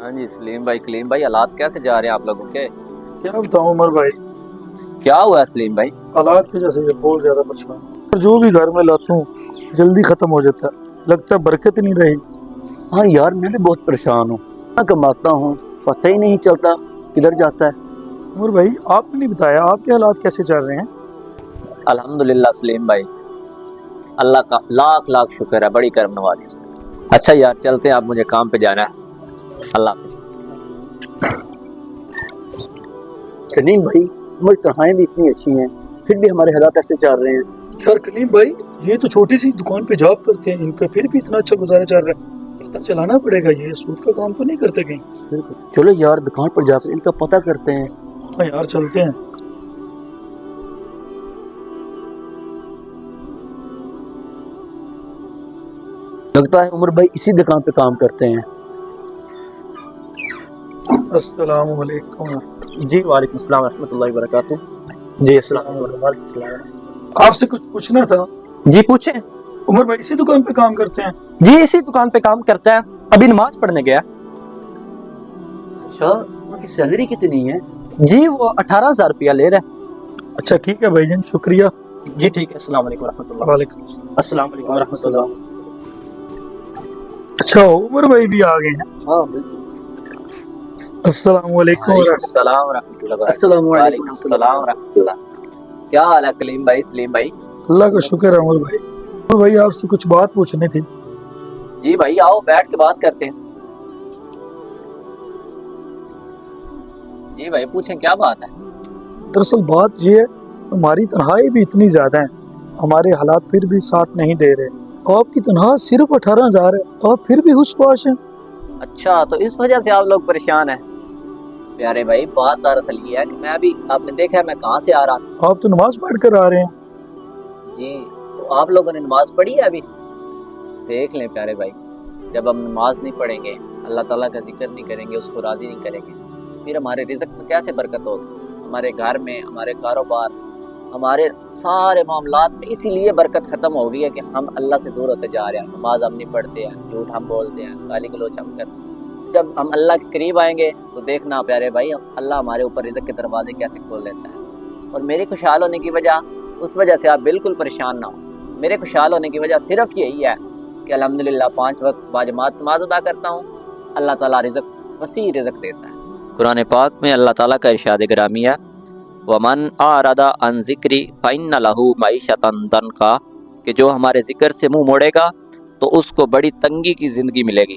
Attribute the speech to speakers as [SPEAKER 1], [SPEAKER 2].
[SPEAKER 1] ہاں جی سلیم بھائی حالات کیسے جا رہے ہیں آپ لوگوں کے؟
[SPEAKER 2] کیا بتاؤں عمر بھائی،
[SPEAKER 1] کیا ہوا ہے سلیم بھائی؟
[SPEAKER 2] حالات کی وجہ سے بہت زیادہ پریشان ہوں۔ اور جو بھی گھر میں لاتا ہوں جلدی ختم ہو جاتا ہے، لگتا ہے برکت ہی نہیں رہی۔
[SPEAKER 3] ہاں یار میں بھی بہت پریشان ہوں، میں کماتا ہوں پتہ ہی نہیں چلتا کدھر جاتا ہے۔
[SPEAKER 2] عمر بھائی آپ نے نہیں بتایا آپ کے حالات کیسے چل رہے ہیں؟
[SPEAKER 1] الحمدللہ سلیم بھائی، اللہ کا لاکھ لاکھ شکر ہے، بڑی کرم نوازی اس کی۔ اچھا یار چلتے ہیں، اب مجھے کام پہ جانا ہے، اللہ حافظ۔
[SPEAKER 3] سلیم بھائی ہماری تنخواہیں بھی اتنی اچھی ہیں پھر بھی ہمارے حالات ایسے چل رہے ہیں۔
[SPEAKER 2] یار کلیم بھائی، یہ تو چھوٹی سی دکان پہ جاب کرتے ہیں، ان پہ پھر بھی اتنا اچھا گزارا چل رہا ہے، پتہ چلانا پڑے گا یہ سود کا کام تو نہیں کرتے کہیں؟
[SPEAKER 3] چلو یار دکان پر جا کر ان کا پتہ کرتے ہیں۔
[SPEAKER 2] ہاں یار چلتے ہیں۔
[SPEAKER 3] لگتا ہے عمر بھائی اسی دکان پہ کام کرتے ہیں۔
[SPEAKER 2] السلام علیکم۔
[SPEAKER 1] جی وعلیکم السلام ورحمۃ اللہ وبرکاتہ۔ جی السلام علیکم۔
[SPEAKER 2] آپ سے کچھ پوچھنا تھا۔
[SPEAKER 1] جی پوچھیں۔
[SPEAKER 2] عمر بھائی اسی دکان پہ کام کرتے ہیں؟
[SPEAKER 1] جی اسی دکان پہ کام کرتا ہے، ابھی نماز پڑھنے گیا۔
[SPEAKER 3] اچھا ان کی سیلری کتنی ہے؟
[SPEAKER 1] جی وہ 18,000 روپیہ لے رہے ہیں۔
[SPEAKER 2] اچھا ٹھیک ہے بھائی جان، شکریہ۔
[SPEAKER 1] جی ٹھیک ہے، السلام علیکم ورحمۃ اللہ۔
[SPEAKER 2] وعلیکم السلام۔
[SPEAKER 1] السلام علیکم ورحمۃ اللہ۔
[SPEAKER 2] اچھا عمر بھائی بھی آ گئے ہیں۔
[SPEAKER 3] ہاں بالکل۔
[SPEAKER 2] السلام علیکم
[SPEAKER 1] وعلیکم
[SPEAKER 2] ورحمۃ
[SPEAKER 1] السلام ورحمۃ اللہ وبرکاتہ۔
[SPEAKER 3] السلام علیکم
[SPEAKER 1] وعلیکم السلام ورحمۃ اللہ۔ کیا حال ہے کلیم بھائی، سلیم بھائی؟
[SPEAKER 2] اللہ کا شکر ہے عمر بھائی۔ عمر بھائی آپ سے کچھ بات پوچھنی تھی۔
[SPEAKER 1] جی بھائی آؤ بیٹھ کے بات کرتے ہیں۔ جی بھائی پوچھیں کیا بات ہے؟
[SPEAKER 2] دراصل بات یہ ہے، ہماری تنخواہیں بھی اتنی زیادہ ہیں، ہمارے حالات پھر بھی ساتھ نہیں دے رہے۔ آپ کی تنخواہ صرف 18,000 ہے، آپ پھر بھی ہوش پاش ہیں۔
[SPEAKER 1] اچھا تو اس وجہ سے آپ لوگ پریشان ہیں؟ پیارے بھائی بات دراصل یہ ہے کہ میں ابھی آپ نے دیکھا ہے میں کہاں سے آ رہا تھا۔
[SPEAKER 2] آپ تو نماز پڑھ کر آ رہے ہیں۔
[SPEAKER 1] جی تو آپ لوگوں نے نماز پڑھی ہے ابھی؟ دیکھ لیں پیارے بھائی، جب ہم نماز نہیں پڑھیں گے، اللہ تعالیٰ کا ذکر نہیں کریں گے، اس کو راضی نہیں کریں گے، پھر ہمارے رزق میں کیسے برکت ہوگی؟ ہمارے گھر میں، ہمارے کاروبار، ہمارے سارے معاملات میں اسی لیے برکت ختم ہو گئی ہے کہ ہم اللہ سے دور ہوتے جا رہے ہیں۔ نماز ہم نہیں پڑھتے ہیں، جھوٹ ہم بولتے ہیں، گالی گلوچ ہم کرتے ہیں۔ جب ہم اللہ کے قریب آئیں گے تو دیکھنا پیارے بھائی اللہ ہمارے اوپر رزق کے دروازے کیسے کھول دیتا ہے۔ اور میرے خوشحال ہونے کی وجہ، اس وجہ سے آپ بالکل پریشان نہ ہوں۔ میرے خوشحال ہونے کی وجہ صرف یہی ہے کہ الحمدللہ 5 وقت باجماعت نماز ادا کرتا ہوں، اللہ تعالیٰ وسیع رزق دیتا ہے۔ قرآن پاک میں اللہ تعالیٰ کا ارشاد گرامی ہے، وَمَنْ أَعْرَضَ عَنْ ذِكْرِي فَإِنَّ لَهُ مَعِيشَةً ضَنْكًا، کہ جو ہمارے ذکر سے منہ موڑے گا تو اس کو بڑی تنگی کی زندگی ملے گی۔